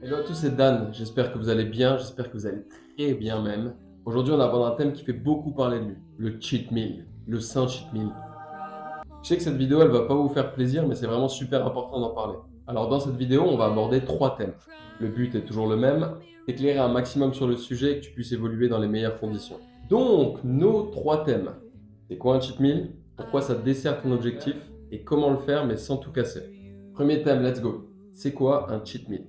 Hello à tous, c'est Dan. J'espère que vous allez bien, j'espère que vous allez très bien même. Aujourd'hui, on aborde un thème qui fait beaucoup parler de lui, le cheat meal, le saint cheat meal. Je sais que cette vidéo, elle va pas vous faire plaisir, mais c'est vraiment super important d'en parler. Alors dans cette vidéo, on va aborder 3 thèmes. Le but est toujours le même, éclairer un maximum sur le sujet et que tu puisses évoluer dans les meilleures conditions. Donc, nos 3 thèmes. C'est quoi un cheat meal? Pourquoi ça dessert ton objectif? Et comment le faire mais sans tout casser? Premier thème, let's go. C'est quoi un cheat meal?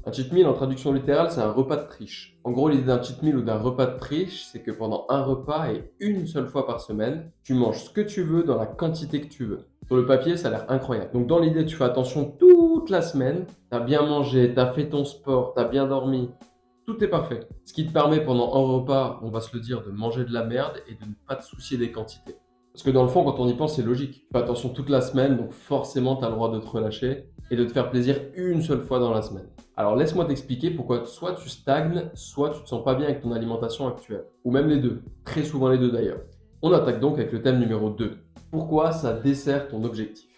Un cheat meal, en traduction littérale, c'est un repas de triche. En gros, l'idée d'un cheat meal ou d'un repas de triche, c'est que pendant un repas et une seule fois par semaine, tu manges ce que tu veux dans la quantité que tu veux. Sur le papier, ça a l'air incroyable. Donc dans l'idée, tu fais attention toute la semaine, tu as bien mangé, tu as fait ton sport, tu as bien dormi, tout est parfait. Ce qui te permet pendant un repas, on va se le dire, de manger de la merde et de ne pas te soucier des quantités. Parce que dans le fond, quand on y pense, c'est logique. Tu fais attention toute la semaine, donc forcément, tu as le droit de te relâcher et de te faire plaisir une seule fois dans la semaine. Alors laisse-moi t'expliquer pourquoi soit tu stagnes, soit tu te sens pas bien avec ton alimentation actuelle. Ou même les deux. Très souvent les deux d'ailleurs. On attaque donc avec le thème numéro 2. Pourquoi ça dessert ton objectif?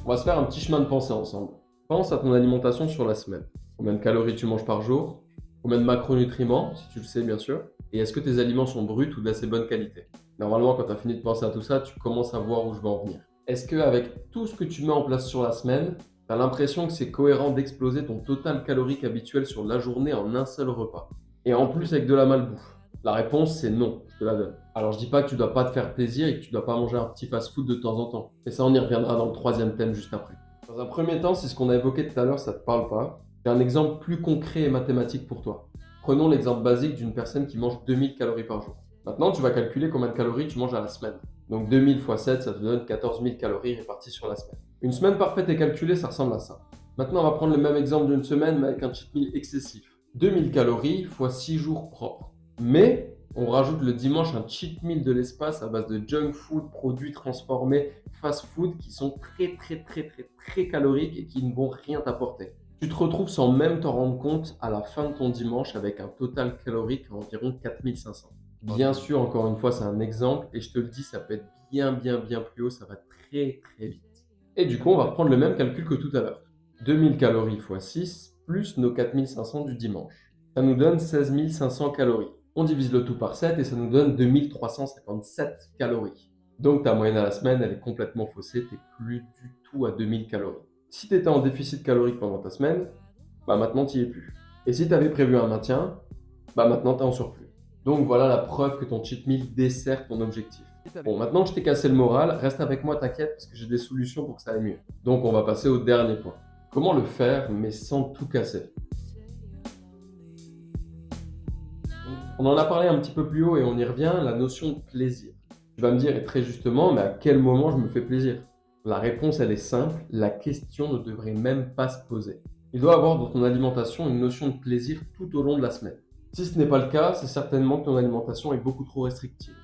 On va se faire un petit chemin de pensée ensemble. Pense à ton alimentation sur la semaine. Combien de calories tu manges par jour? Combien de macronutriments, si tu le sais bien sûr? Et est-ce que tes aliments sont bruts ou d'assez bonne qualité? Normalement, quand tu as fini de penser à tout ça, tu commences à voir où je veux en venir. Est-ce qu'avec tout ce que tu mets en place sur la semaine, tu as l'impression que c'est cohérent d'exploser ton total calorique habituel sur la journée en un seul repas? Et en plus avec de la malbouffe? La réponse, c'est non, je te la donne. Alors je dis pas que tu dois pas te faire plaisir et que tu dois pas manger un petit fast-food de temps en temps. Mais ça, on y reviendra dans le troisième thème juste après. Dans un premier temps, si ce qu'on a évoqué tout à l'heure, ça te parle pas, j'ai un exemple plus concret et mathématique pour toi. Prenons l'exemple basique d'une personne qui mange 2000 calories par jour. Maintenant, tu vas calculer combien de calories tu manges à la semaine. Donc 2000 x 7, ça te donne 14 000 calories réparties sur la semaine. Une semaine parfaite et calculée, ça ressemble à ça. Maintenant, on va prendre le même exemple d'une semaine, mais avec un cheat meal excessif. 2000 calories x 6 jours propres. Mais on rajoute le dimanche un cheat meal de l'espace à base de junk food, produits transformés, fast food qui sont très caloriques et qui ne vont rien t'apporter. Tu te retrouves sans même t'en rendre compte à la fin de ton dimanche avec un total calorique à environ 4500. Bien sûr, encore une fois, c'est un exemple et je te le dis, ça peut être bien plus haut, ça va très vite. Et du coup, on va reprendre le même calcul que tout à l'heure. 2000 calories x 6 plus nos 4500 du dimanche. Ça nous donne 16 500 calories. On divise le tout par 7 et ça nous donne 2357 calories. Donc ta moyenne à la semaine, elle est complètement faussée, tu n'es plus du tout à 2000 calories. Si tu étais en déficit calorique pendant ta semaine, bah maintenant tu n'y es plus. Et si tu avais prévu un maintien, bah maintenant tu es en surplus. Donc voilà la preuve que ton cheat meal dessert ton objectif. Bon, maintenant que je t'ai cassé le moral, reste avec moi, t'inquiète, parce que j'ai des solutions pour que ça aille mieux. Donc on va passer au dernier point. Comment le faire, mais sans tout casser? On en a parlé un petit peu plus haut et on y revient, la notion de plaisir. Tu vas me dire, et très justement, mais à quel moment je me fais plaisir? La réponse, elle est simple, la question ne devrait même pas se poser. Il doit y avoir dans ton alimentation une notion de plaisir tout au long de la semaine. Si ce n'est pas le cas, c'est certainement que ton alimentation est beaucoup trop restrictive.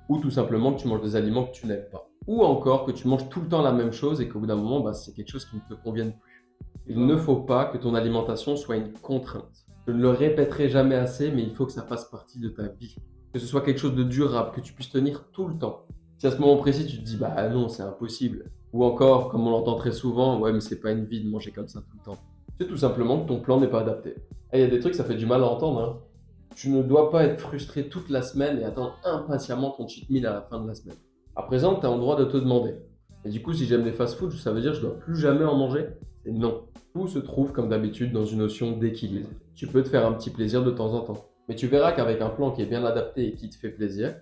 Ou tout simplement que tu manges des aliments que tu n'aimes pas. Ou encore que tu manges tout le temps la même chose et qu'au bout d'un moment, c'est quelque chose qui ne te convienne plus. Il ne faut pas que ton alimentation soit une contrainte. Je ne le répéterai jamais assez, mais il faut que ça fasse partie de ta vie. Que ce soit quelque chose de durable, que tu puisses tenir tout le temps. Si à ce moment précis, tu te dis, bah non, c'est impossible. Ou encore, comme on l'entend très souvent, ouais, mais c'est pas une vie de manger comme ça tout le temps. C'est tout simplement que ton plan n'est pas adapté. Et il y a des trucs, ça fait du mal à entendre, hein. Tu ne dois pas être frustré toute la semaine et attendre impatiemment ton cheat meal à la fin de la semaine. À présent, tu as le droit de te demander. Et du coup, si j'aime les fast-foods, ça veut dire que je dois plus jamais en manger? Et non. Tout se trouve comme d'habitude dans une notion d'équilibre. Tu peux te faire un petit plaisir de temps en temps. Mais tu verras qu'avec un plan qui est bien adapté et qui te fait plaisir,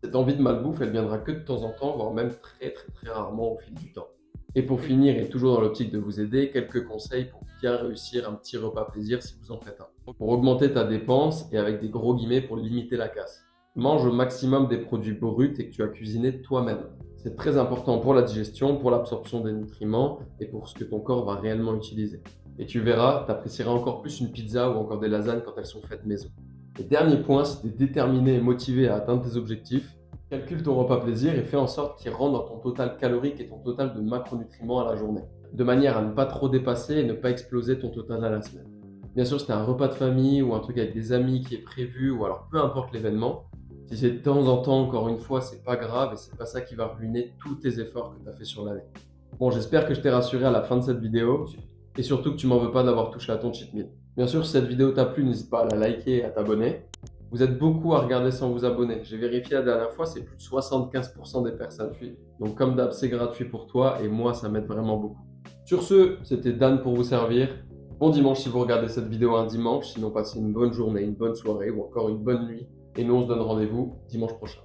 cette envie de malbouffe, elle viendra que de temps en temps, voire même très rarement au fil du temps. Et pour finir, et toujours dans l'optique de vous aider, quelques conseils pour bien réussir un petit repas plaisir si vous en faites un. Pour augmenter ta dépense et avec des gros guillemets pour limiter la casse. Mange au maximum des produits bruts et que tu as cuisiné toi-même. C'est très important pour la digestion, pour l'absorption des nutriments et pour ce que ton corps va réellement utiliser. Et tu verras, tu apprécieras encore plus une pizza ou encore des lasagnes quand elles sont faites maison. Et dernier point, si tu es déterminé et motivé à atteindre tes objectifs, calcule ton repas plaisir et fais en sorte qu'il rentre dans ton total calorique et ton total de macronutriments à la journée, de manière à ne pas trop dépasser et ne pas exploser ton total à la semaine. Bien sûr, si tu as un repas de famille ou un truc avec des amis qui est prévu ou alors peu importe l'événement, Si c'est de temps en temps, encore une fois, c'est pas grave et c'est pas ça qui va ruiner tous tes efforts que tu as fait sur l'année. Bon, j'espère que je t'ai rassuré à la fin de cette vidéo et surtout que tu m'en veux pas d'avoir touché à ton cheat meal. Bien sûr, si cette vidéo t'a plu, n'hésite pas à la liker et à t'abonner. Vous êtes beaucoup à regarder sans vous abonner. J'ai vérifié la dernière fois, c'est plus de 75% des personnes suivent. Donc comme d'hab, c'est gratuit pour toi et moi, ça m'aide vraiment beaucoup. Sur ce, c'était Dan pour vous servir. Bon dimanche si vous regardez cette vidéo un dimanche, sinon passez une bonne journée, une bonne soirée ou encore une bonne nuit. Et nous, on se donne rendez-vous dimanche prochain.